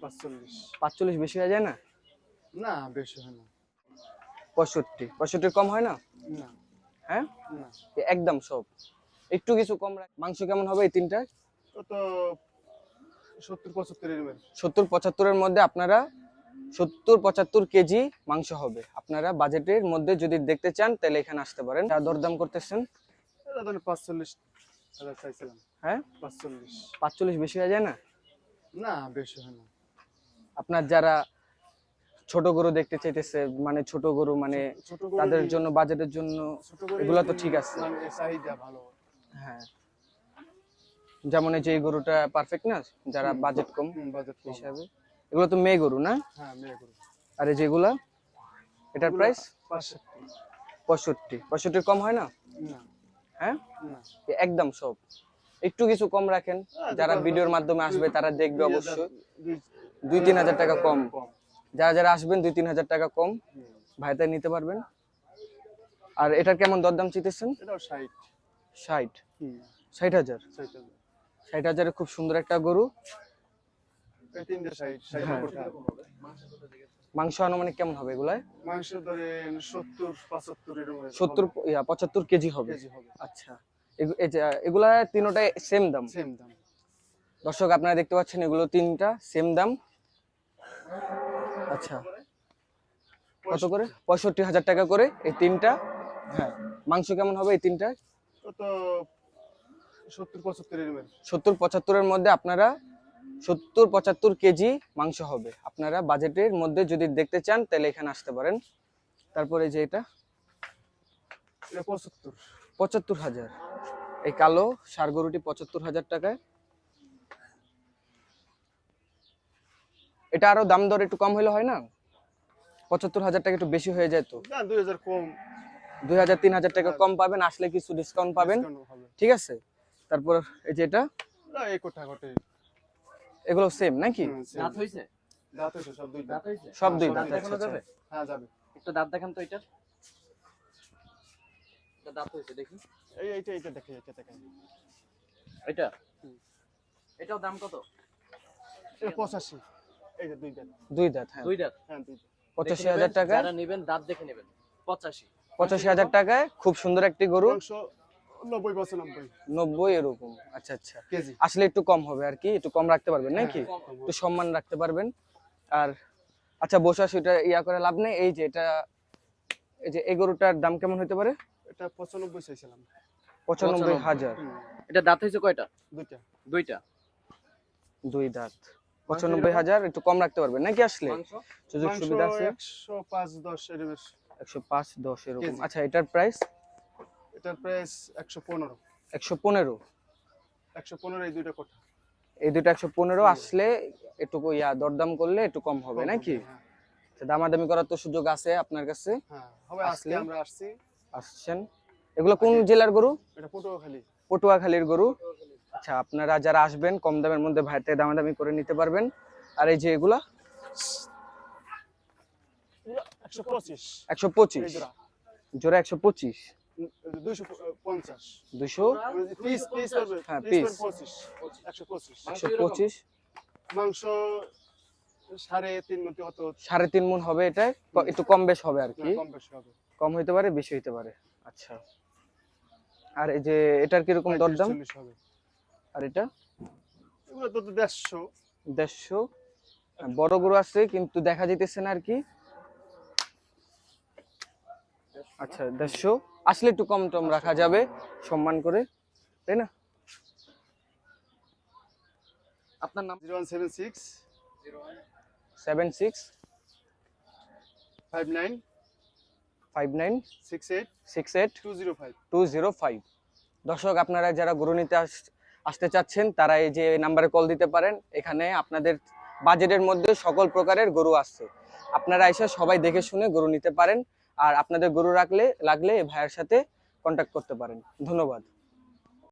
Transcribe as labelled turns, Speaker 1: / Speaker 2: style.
Speaker 1: 45
Speaker 2: 45 বেশি হয়ে যায় না?
Speaker 1: না বেশি হয় না
Speaker 2: 65 কম হয় না?
Speaker 1: না
Speaker 2: হ্যাঁ,
Speaker 1: না
Speaker 2: একদম সব একটু কিছু কম মাংস কেমন হবে এই তিনটা?
Speaker 1: তো তো 70-75 এর মধ্যে
Speaker 2: 70-75 এর মধ্যে আপনারা 70-75 কেজি মাংস হবে। আপনারা বাজেটের মধ্যে যদি দেখতে চান তাহলে এখানে আসতে পারেন। যা দরদাম করতেছেন?
Speaker 1: এটা ধরেন 45,000 চাইছিলাম।
Speaker 2: হ্যাঁ,
Speaker 1: 45
Speaker 2: 45 বেশি হয়ে যায় না?
Speaker 1: না বেশি হয় না
Speaker 2: আপনার যারা ছোট গরু দেখতে চাইতেছে, মানে ছোট গরু মানে
Speaker 1: ছোট গরু
Speaker 2: তাদের জন্য বাজেটের জন্য
Speaker 1: ছোট গরু
Speaker 2: এগুলা তো ঠিক আছে।
Speaker 1: মানে চাহিদা ভালো।
Speaker 2: হ্যাঁ, যেমন এই যে এই গরুটা পারফেক্ট না, যারা বাজেট কম
Speaker 1: বাজেট
Speaker 2: হিসাবে। এগুলো তো মেয়ে গরু না?
Speaker 1: হ্যাঁ মেয়ে গরু।
Speaker 2: আর এই যেগুলা, এটার প্রাইস
Speaker 1: 65
Speaker 2: 65 কম হয় না?
Speaker 1: না
Speaker 2: হ্যাঁ,
Speaker 1: না
Speaker 2: একদম সব একটু কিছু কম রাখেন। যারা ভিডিওর মাধ্যমে আসবে তারা দেখবে অবশ্যই 2-3 হাজার টাকা কম। যারা যারা আসবেন 2-3 হাজার টাকা কম ভাইতে নিতে পারবেন। আর এটার কেমন দরদাম চিতেছেন?
Speaker 1: এটাও 60
Speaker 2: 60 60,000 60,000 খুব সুন্দর একটা গরু।
Speaker 1: এই তিনটা 60
Speaker 2: মাংস আনুমানিক কেমন হবে এগুলায়?
Speaker 1: মাংস ধরেন 70-75 এর মধ্যে
Speaker 2: 75 কেজি হবে।
Speaker 1: হবে।
Speaker 2: আচ্ছা, এগুলা তিনটাই সেম দাম?
Speaker 1: সেম দাম।
Speaker 2: দর্শক আপনারা দেখতে পাচ্ছেন এগুলো তিনটা সেম দাম। আচ্ছা, কত করে? 65,000 টাকা করে এই তিনটা। হ্যাঁ, মাংস কেমন হবে এই তিনটা?
Speaker 1: তো 70-75 এর মধ্যে
Speaker 2: 70-75 এর মধ্যে আপনারা 70-75 কেজি মাংস হবে। আপনারা বাজেটের মধ্যে যদি দেখতে চান তাহলে এখানে আসতে পারেন। তারপরে যে এটা 75,000, এই কালো ষাঁড় গরুটি 75,000 টাকায়। এটা আরো দাম দর একটু কম হলে হয় না? 75,000 টাকা একটু বেশি হয়ে যায় তো।
Speaker 1: না 2000 কম,
Speaker 2: 2,000-3,000 টাকা কম পাবেন, আসলে কিছু ডিসকাউন্ট পাবেন। ঠিক আছে। তারপর এই যে এটা,
Speaker 1: না এই কোঠা কোঠে
Speaker 2: এগুলো সেম নাকি?
Speaker 1: দাঁত হইছে সব দুই দাঁত হইছে
Speaker 2: সব দুই দাঁত।
Speaker 1: দেখানো যাবে? হ্যাঁ যাবে।
Speaker 3: একটু দাঁত দেখান তো এটা। এটা দাঁত হইছে দেখি।
Speaker 1: এইটা দেখে
Speaker 3: এটা এটাও দাম কত?
Speaker 1: এটা 85, এই যে দুই দাঁত।
Speaker 2: দুই দাঁত, হ্যাঁ
Speaker 3: দুই দাঁত।
Speaker 1: হ্যাঁ দুই দাঁত।
Speaker 2: 85,000 টাকা।
Speaker 3: যারা নেবেন দাঁত দেখে নেবেন।
Speaker 2: 85,000 টাকায় খুব সুন্দর একটি গরু।
Speaker 1: মাংস 90-95
Speaker 2: 90 এরকম। আচ্ছা আচ্ছা,
Speaker 1: কেজি।
Speaker 2: আসলে একটু কম হবে আর কি, একটু কম রাখতে পারবেন নাকি? একটু সম্মান রাখতে পারবেন। আর আচ্ছা, বসা সেটা ইয়া করে লাভ নেই। এই যে এটা, এই যে এই গরুটার দাম কেমন হতে পারে?
Speaker 1: এটা 95 চাইছিলাম।
Speaker 2: 95,000।
Speaker 3: এটা দাঁত হইছে কয়টা?
Speaker 1: দুইটা।
Speaker 3: দুইটা।
Speaker 2: দুই দাঁত। 95,000 একটু কম রাখতে পারবেন নাকি আসলে?
Speaker 3: মাংস
Speaker 2: সুযোগ সুবিধা আছে।
Speaker 1: 105-10 এর বেশি।
Speaker 2: 105-10 এরকম। আচ্ছা, এটার প্রাইস?
Speaker 1: এটার প্রাইস 115
Speaker 2: 115
Speaker 1: এই দুইটা কোঠা।
Speaker 2: এই দুটো 115 আসলে একটু ইয়া দরদাম করলে একটু কম হবে নাকি? আচ্ছা, দামাদামি করার তো সুযোগ আছে আপনার কাছে।
Speaker 1: হ্যাঁ হবে। আজকে আমরা
Speaker 2: আসছেন। এগুলো কোন জেলার গরু?
Speaker 1: এটা পটুয়াখালী।
Speaker 2: পটুয়াখালীর গরু। আচ্ছা, আপনারা যারা আসবেন কম দামের মধ্যে ভাইতে দামাদামি করে নিতে পারবেন। আর এই যে এগুলা
Speaker 1: 125
Speaker 2: 125 জোড়া 125
Speaker 1: 250
Speaker 2: 200
Speaker 1: পিস করবে।
Speaker 2: হ্যাঁ, পিস
Speaker 1: 125 মাংস 3.5 মণ হতো।
Speaker 2: 3.5 মণ হবে। এটা একটু কম বেশ হবে আর কি।
Speaker 1: কম বেশি হবে,
Speaker 2: কম হইতে পারে, বেশি হইতে পারে। আচ্ছা, আর এই যে এটার কি রকম দরদাম?
Speaker 1: 40 হবে।
Speaker 2: আর এটা
Speaker 1: এগুলো তো 150
Speaker 2: বড় গরু আছে কিন্তু দেখা যাইতেছে না আর কি। আচ্ছা, 150 আসলে একটু কম টম রাখা যাবে সম্মান করে, তাই না?
Speaker 3: আপনার নাম?
Speaker 1: 0176
Speaker 2: 76
Speaker 1: 59
Speaker 2: 59
Speaker 1: 68
Speaker 2: 68
Speaker 1: 205
Speaker 2: 205। দর্শক, আপনারা যারা গরু নিতে আসতে চাচ্ছেন তারা এই যে নাম্বারে কল দিতে পারেন। এখানে আপনাদের বাজেটের মধ্যে সকল প্রকারের গরু আছে। আপনারা এসে সবাই দেখে শুনে গরু নিতে পারেন। আর আপনাদের গরু লাগলে এই ভাইয়ের সাথে কন্ট্যাক্ট করতে পারেন। ধন্যবাদ।